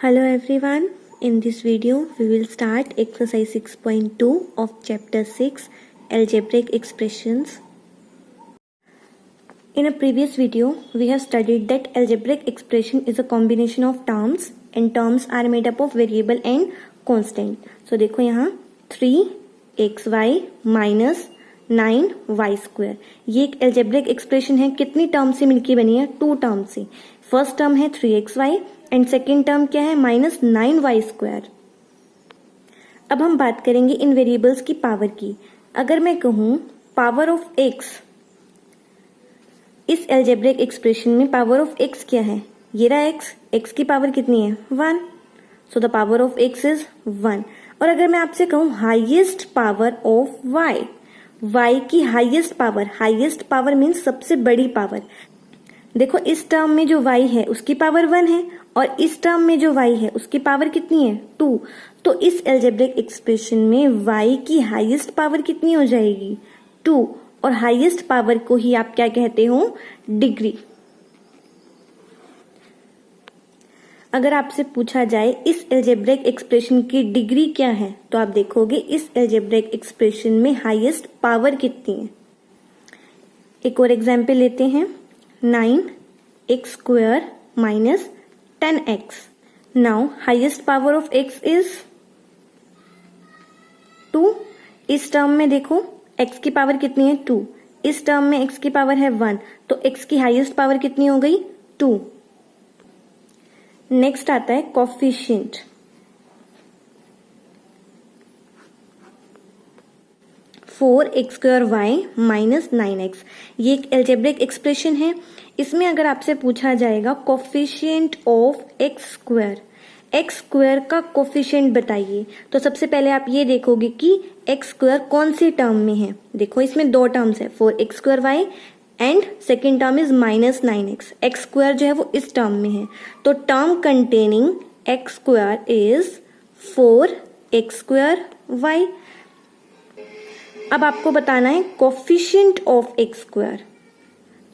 Hello everyone, in this video we will start exercise 6.2 of chapter 6 algebraic expressions. In a previous video we have studied that algebraic expression is a combination of terms and terms are made up of variable and constant. So देखो यहाँ 3xy minus 9y square ये एक algebraic expression है. कितनी term से मिलकर बनी है? 2 टर्म से. फर्स्ट टर्म है 3xy एंड सेकेंड टर्म क्या है? Minus 9y square. अब हम बात करेंगे इन वेरिएबल्स की पावर की. अगर मैं कहूं पावर ऑफ x, इस एल्जेब्रिक एक्सप्रेशन में पावर ऑफ x क्या है? ये रहा x की पावर कितनी है? 1. So the power of x is 1. और अगर मैं आपसे कहूं हाईएस्ट पावर ऑफ y की हाईएस्ट पावर मीन्स सबसे बड़ी पावर. देखो इस टर्म में जो y है उसकी पावर 1 है और इस टर्म में जो y है उसकी पावर कितनी है? 2. तो इस एल्जेब्रिक एक्सप्रेशन में y की हाईएस्ट पावर कितनी हो जाएगी? 2. और हाईएस्ट पावर को ही आप क्या कहते हो? डिग्री. अगर आपसे पूछा जाए इस एल्जेब्रिक एक्सप्रेशन की डिग्री क्या है तो आप देखोगे इस एल्जेब्रिक एक्सप्रेशन में हाईएस्ट पावर कितनी है. एक और एग्जाम्पल लेते हैं. 9x square minus 10x. Now highest power of x is 2. इस टर्म में देखो x की पावर कितनी है? 2. इस टर्म में x की पावर है 1. तो x की हाईएस्ट पावर कितनी हो गई? 2. नेक्स्ट आता है coefficient. 4x square y minus 9x. ये एक एल्जेब्रिक एक्सप्रेशन है. इसमें अगर आपसे पूछा जाएगा कोफिशिएंट ऑफ x स्क्वायर का कोफिशिएंट बताइए तो सबसे पहले आप ये देखोगे कि x स्क्वायर कौन सी टर्म में है. देखो इसमें 2 टर्म्स है 4x square y and second term is minus 9x. x square जो है वो इस टर्म में है तो term containing x square is 4x square y. अब आपको बताना है कोफिशिएंट ऑफ x स्क्वायर.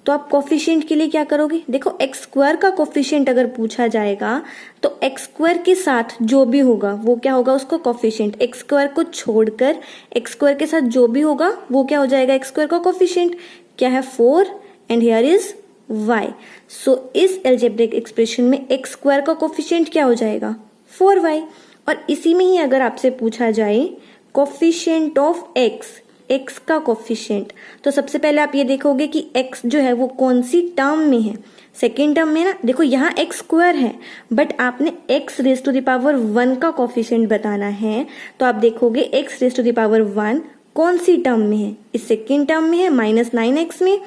तो आप कोफिशिएंट के लिए क्या करोगे? देखो x स्क्वायर का कोफिशिएंट अगर पूछा जाएगा तो x स्क्वायर के साथ जो भी होगा वो क्या होगा? उसको कोफिशिएंट. x स्क्वायर को छोड़कर x स्क्वायर के साथ जो भी होगा वो क्या हो जाएगा? x स्क्वायर का कोफिशिएंट क्या है? 4 एंड हियर इज y. सो इस एल्जेब्रिक एक्सप्रेशन में x स्क्वायर का कोफिशिएंट क्या हो जाएगा? 4y. और इसी में ही अगर आपसे पूछा जाए कोफिशिएंट ऑफ x का कोफिशिएंट तो सबसे पहले आप ये देखोगे कि x जो है वो कौन सी टर्म में है? सेकेंड टर्म में ना. देखो यहाँ x स्क्वायर है बट आपने x raise to the power 1 का कोफिशिएंट बताना है तो आप देखोगे x raise to the power 1 कौन सी टर्म में है? इस सेकेंड टर्म में है माइनस 9x में.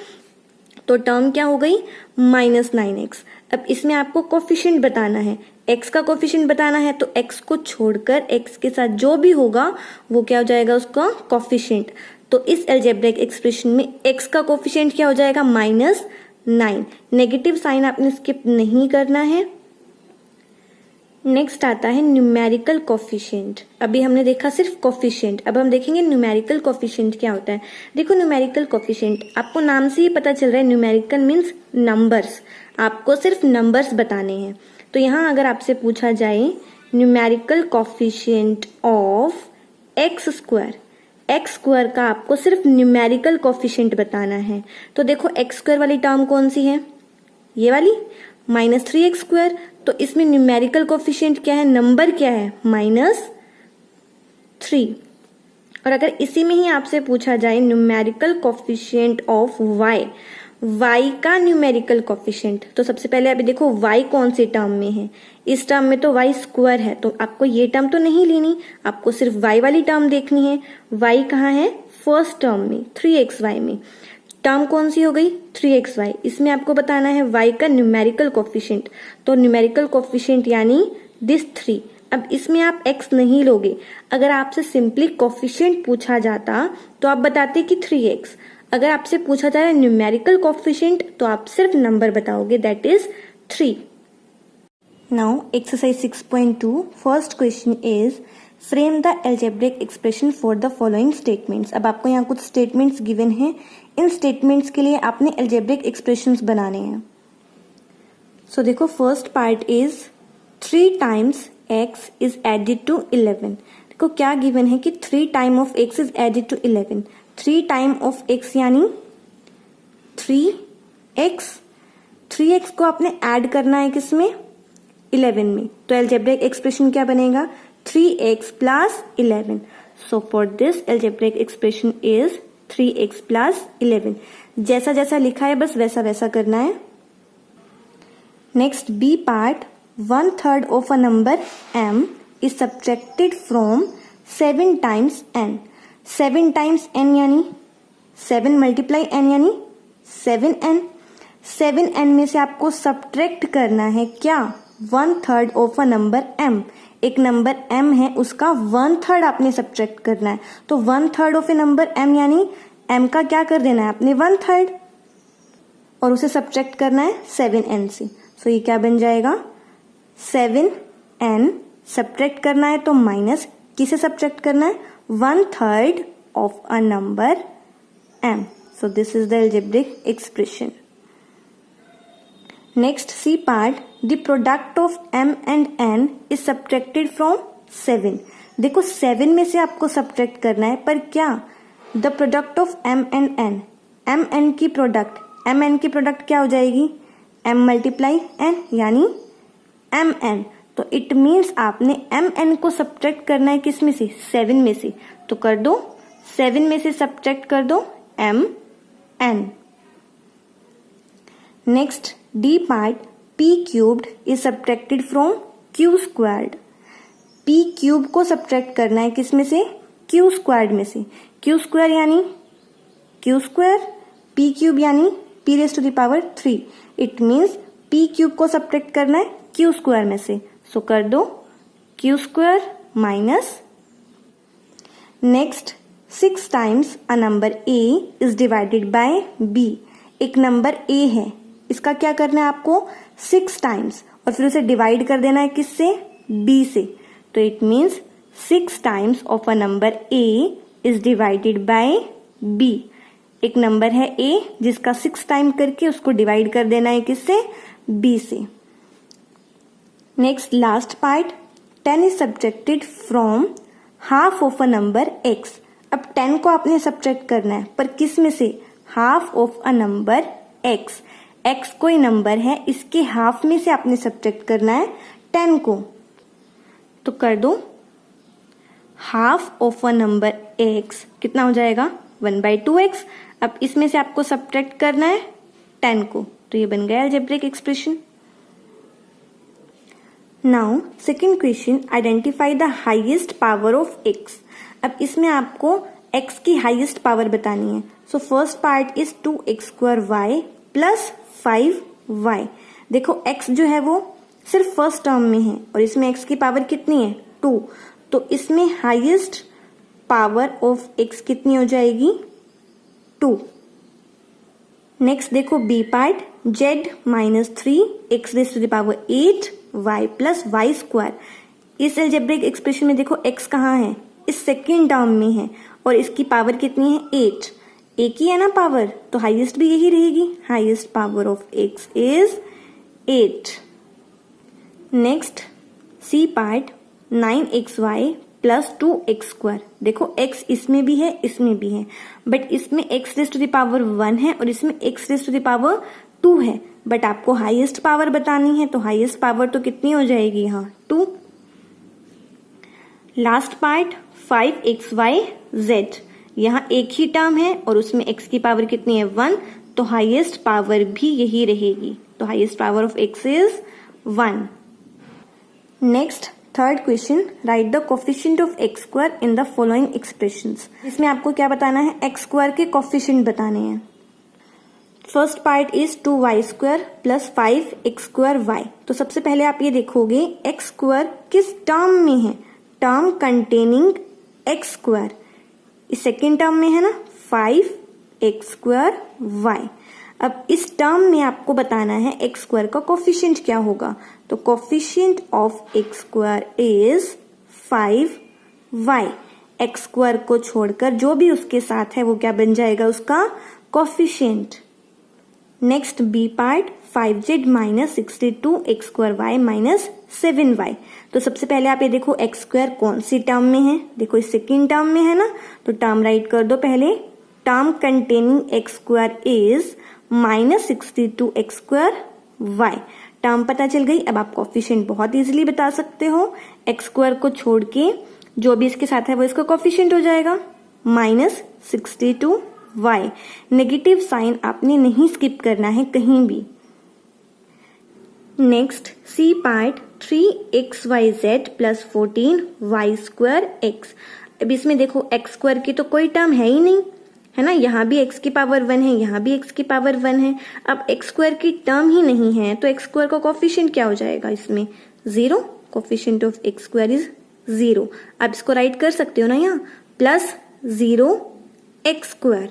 तो टर्म क्या हो गई? Minus 9x. अब इसमें आपको कोफिशिएंट बताना है, x का कोफिशिएंट बताना है तो x को छोड़कर x के साथ जो भी होगा वो क्या हो जाएगा? उसका कोफिशिएंट. तो इस एल्जेब्रिक एक्सप्रेशन में x का कोफिशिएंट क्या हो जाएगा? माइनस 9. नेगेटिव साइन आपने स्किप नहीं करना है. नेक्स्ट आता है न्यूमेरिकल कोफिशिएंट. अभी हमने देखा सिर्फ कोफिशिएंट, अब हम देखेंगे न्यूमेरिकल कोफिशिएंट क्या होता है. देखो न्यूमेरिकल कोफिशिएंट आपको नाम से ही पता चल रहा है. Numerical means numbers. आपको सिर्फ नंबर्स बताने हैं. तो यहाँ अगर आपसे पूछा जाए numerical coefficient of x square का आपको सिर्फ न्यूमेरिकल कोफिशिएंट बताना है तो देखो x स्क्वायर वाली टर्म कौन सी है? ये वाली माइनस 3x स्क्वायर. तो इसमें न्यूमेरिकल कोफिशिएंट क्या है? नंबर क्या है? माइनस 3. और अगर इसी में ही आपसे पूछा जाए न्यूमेरिकल कोफिशिएंट ऑफ y का न्यूमेरिकल कोफिशिएंट तो सबसे पहले अभी देखो y कौन सी टर्म में है? इस टर्म में तो y स्क्वायर है तो आपको ये टर्म तो नहीं लेनी, आपको सिर्फ y वाली टर्म देखनी है. y कहाँ है? फर्स्ट टर्म में 3xy में. टर्म कौन सी हो गई? 3xy. इसमें आपको बताना है y का न्यूमेरिकल कोफिशिएंट. तो न्यूमेरिकल कोफिशिएंट यानी दिस 3. अब इसमें आप x नहीं लोगे. अगर आपसे सिंपली कोफिशिएंट पूछा जाता तो आप बताते कि 3x. अगर आपसे पूछा जा रहा है न्यूमेरिकल कोफिशिएंट तो आप सिर्फ नंबर बताओगे, that is 3. Now exercise 6.2 first question is frame the algebraic expression for the following statements. अब आपको यहाँ कुछ स्टेटमेंट्स गिवन हैं. इन स्टेटमेंट्स के लिए आपने एल्जेब्रिक एक्सप्रेशंस बनाने हैं. सो देखो first part is 3 times x is added to 11। देखो क्या गिवन है कि 3 time of x is added to 11। 3 time of x यानी 3x। 3x को आपने ऐड करना है किसमें? 11 में। तो अलजेब्रिक एक्सप्रेशन क्या बनेगा? 3x plus 11। So for this algebraic expression is 3x plus 11। जैसा जैसा लिखा है बस वैसा वैसा करना है। Next B part, 1/3 of a number m is subtracted from 7 times n। 7 times n यानी 7 मल्टीप्लाई n यानी 7n। 7n में से आपको सब्ट्रैक्ट करना है क्या? 1/3 ऑफ अ नंबर m। एक नंबर m है उसका 1/3 आपने सब्ट्रैक्ट करना है। तो 1/3 ऑफ ए नंबर m यानी m का क्या कर देना है आपने? 1/3 और उसे सब्ट्रैक्ट करना है 7n से। सो ये क्या बन जाएगा? 7n सब्ट्रैक्ट करना है तो माइनस किसे सब्ट्रैक्ट करना है? 1/3 of a number m। So this is the algebraic expression. Next C part, the product of m and n is subtracted from 7। देखो 7 में से आपको सब्ट्रैक्ट करना है, पर क्या? The product of m and n। m n की product, m n की प्रोडक्ट क्या हो जाएगी? m मल्टीप्लाई n यानी m n। तो इट मीन्स आपने m n को सब्ट्रैक्ट करना है किस में से? 7 में से। तो कर दो, 7 में से सब्ट्रैक्ट कर दो m n। Next D part, p cubed is subtracted from q squared. p cube को सब्ट्रैक्ट करना है किस में से? q स्क्वायर्ड में से। q स्क्वायर यानी q स्क्वायर, p क्यूब यानी p raise to the power 3। It means p cube को सब्ट्रैक्ट करना है q स्क्वायर में से। सो कर दो q square minus. Next 6 times a number a is divided by b। एक नंबर a है, इसका क्या करना है आपको? 6 टाइम्स और फिर उसे डिवाइड कर देना है किससे? b से। तो it means 6 times of a number a is divided by b। एक नंबर है a जिसका 6 टाइम करके उसको डिवाइड कर देना है किससे? b से। Next last part, 10 is subtracted from half of a number x। अब 10 को आपने सब्ट्रैक्ट करना है, पर किस में से? Half of a number x। x कोई नंबर है, इसके हाफ में से आपने सब्ट्रैक्ट करना है 10 को। तो कर दो half of a number x कितना हो जाएगा? 1/2x। अब इसमें से आपको सब्ट्रैक्ट करना है 10 को। तो ये बन गया algebraic expression. Now second question, identify the highest power of x। अब इसमें आपको x की हाईएस्ट पावर बतानी है। So first part is 2x² plus 5y। देखो x जो है वो सिर्फ फर्स्ट टर्म में है और इसमें x की पावर कितनी है? 2। तो इसमें हाईएस्ट पावर ऑफ x कितनी हो जाएगी? 2। नेक्स्ट देखो B part, z minus 3 x raise to the power 8 y plus Y square. इस अलजेब्रिक एक्सप्रेशन में देखो x कहाँ है? इस सेकेंड टर्म में है और इसकी पावर कितनी है? 8। एक ही है ना पावर, तो हाईएस्ट भी यही रहेगी। Highest power of x is 8। Next C part, 9xy plus 2x²। देखो x इसमें भी है इसमें भी है, बट इसमें x raise to the power 1 है और इसमें x raise to the power 2 है। बट आपको हाईएस्ट पावर बतानी है, तो हाईएस्ट पावर तो कितनी हो जाएगी यहाँ? 2। Last part 5xyz। यहाँ एक ही टर्म है और उसमें x की पावर कितनी है? 1। तो हाईएस्ट पावर भी यही रहेगी। तो highest power of x is 1। Next third question, right the coefficient of x² in the following expressions. इसमें आपको क्या बताना है? x² के कोफिशिएंट बताने हैं। First part is 2y² plus 5x²y। तो सबसे पहले आप ये देखोगे x² किस टर्म में है? Term containing x²। इस सेकेंड टर्म में है ना 5x²y। अब इस टर्म में आपको बताना है x² का कोफिशिएंट क्या होगा। तो coefficient of x² is 5y। x² को छोड़कर जो भी उसके साथ है वो क्या बन जाएगा? उसका coefficient. Next B part 5z minus 62x² minus 7y। तो सबसे पहले आप ये देखो x² कौन सी टर्म में है, देखो इस सेकेंड टर्म में है ना, तो टर्म राइट कर दो पहले। Term containing x² is minus 62x²y। Term पता चल गई। अब आप कोफिशिएंट बहुत इजीली बता सकते हो, x² को छोड़ के जो भी इसके साथ है वो इसका कोफिशिएंट हो जाएगा, माइनस 62y। नेगेटिव साइन आपने नहीं स्किप करना है कहीं भी। Next C part 3xyz plus 14y²x। अब इसमें देखो x² की तो कोई टर्म है ही नहीं, है ना, यहाँ भी x की पावर 1 है, यहाँ भी x की पावर 1 है। अब x² की टर्म ही नहीं है तो x² का कोफिशिएंट क्या हो जाएगा इसमें, 0। Coefficient of x² is 0। आप इसको राइट कर सकते हो ना यहाँ, प्लस 0x²।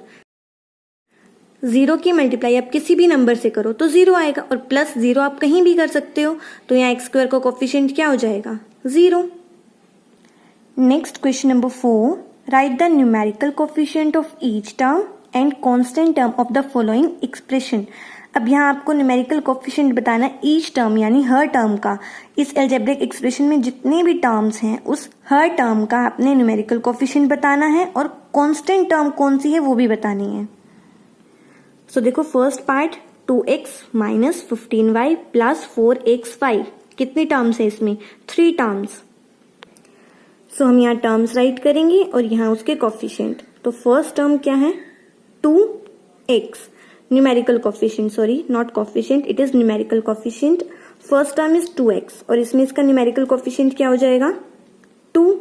0 की मल्टीप्लाई आप किसी भी नंबर से करो तो 0 आएगा, और प्लस 0 आप कहीं भी कर सकते हो, तो यहाँ x² का कोफिशिएंट क्या हो जाएगा, 0। Next question number 4, right the numerical coefficient of each term and constant term of the following expression. अब यहाँ आपको न्यूमेरिकल कोफिशिएंट बताना ईच टर्म यानी हर टर्म का। इस अलजेब्रिक एक्सप्रेशन में जितने भी टर्म्स हैं उस हर टर्म का आपने न्यूमेरिकल कोफिशिएंट बताना है, और कांस्टेंट टर्म कौन सी है वो भी बतानी है। सो देखो first part 2x minus 15y plus 4xy, कितनी टर्म्स है इसमें, 3 टर्म्स। सो हम यहाँ टर्म्स राइट करेंगे और यहाँ उसके कोफिशिएंट। तो फर्स्ट टर्म क्या है, 2x, numerical coefficient, sorry not coefficient, it is numerical coefficient. First term is 2x और इसमें इसका न्यूमेरिकल कोफिशिएंट क्या हो जाएगा, 2।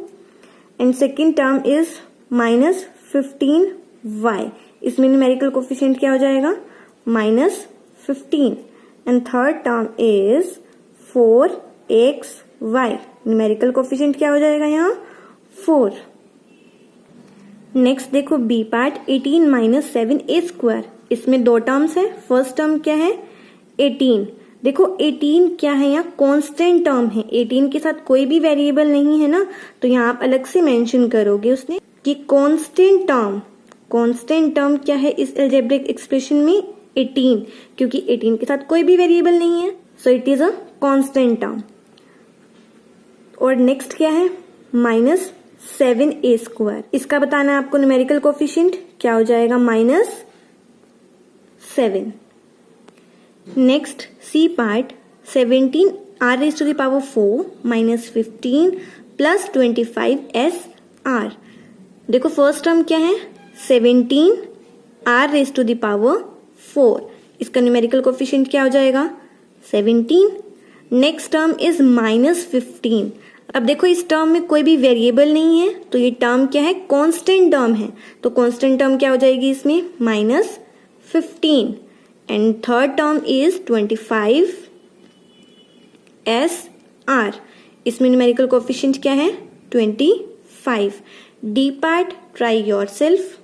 And second term is minus 15y, इसमें न्यूमेरिकल कोफिशिएंट क्या हो जाएगा, minus 15। And third term is 4xy, numerical coefficient क्या हो जाएगा यहाँ, 4। नेक्स्ट देखो बी पार्ट 18 माइनस 7a²। इसमें 2 टर्म्स है। फर्स्ट टर्म क्या है, 18। देखो 18 क्या है, यहाँ कांस्टेंट टर्म है, 18 के साथ कोई भी वेरिएबल नहीं है ना, तो यहाँ आप अलग से मेंशन करोगे उसने कि कांस्टेंट टर्म क्या है इस अलजेब्रिक एक्सप्रेशन में, 18, क्योंकि 18 के साथ कोई भी वेरिएबल नहीं है, so it is a constant term. और नेक्स्ट क्या है, माइनस 7a²। इसका बताना है आपको न्यूमेरिकल कोफिशिएंट क्या हो जाएगा, minus 7। Next C part 17r⁴ minus 15 plus 25s⁻। देखो फर्स्ट टर्म क्या है, 17r⁴ इसका न्यूमेरिकल कोफिशिएंट क्या हो जाएगा, 17। Next term is minus 15। अब देखो इस टर्म में कोई भी वेरिएबल नहीं है, तो ये टर्म क्या है, कांस्टेंट टर्म है, तो कांस्टेंट टर्म क्या हो जाएगी इसमें, minus 15। And third term is 25s⁻, इसमें न्यूमेरिकल कोफिशिएंट क्या है, 25। D part try yourself.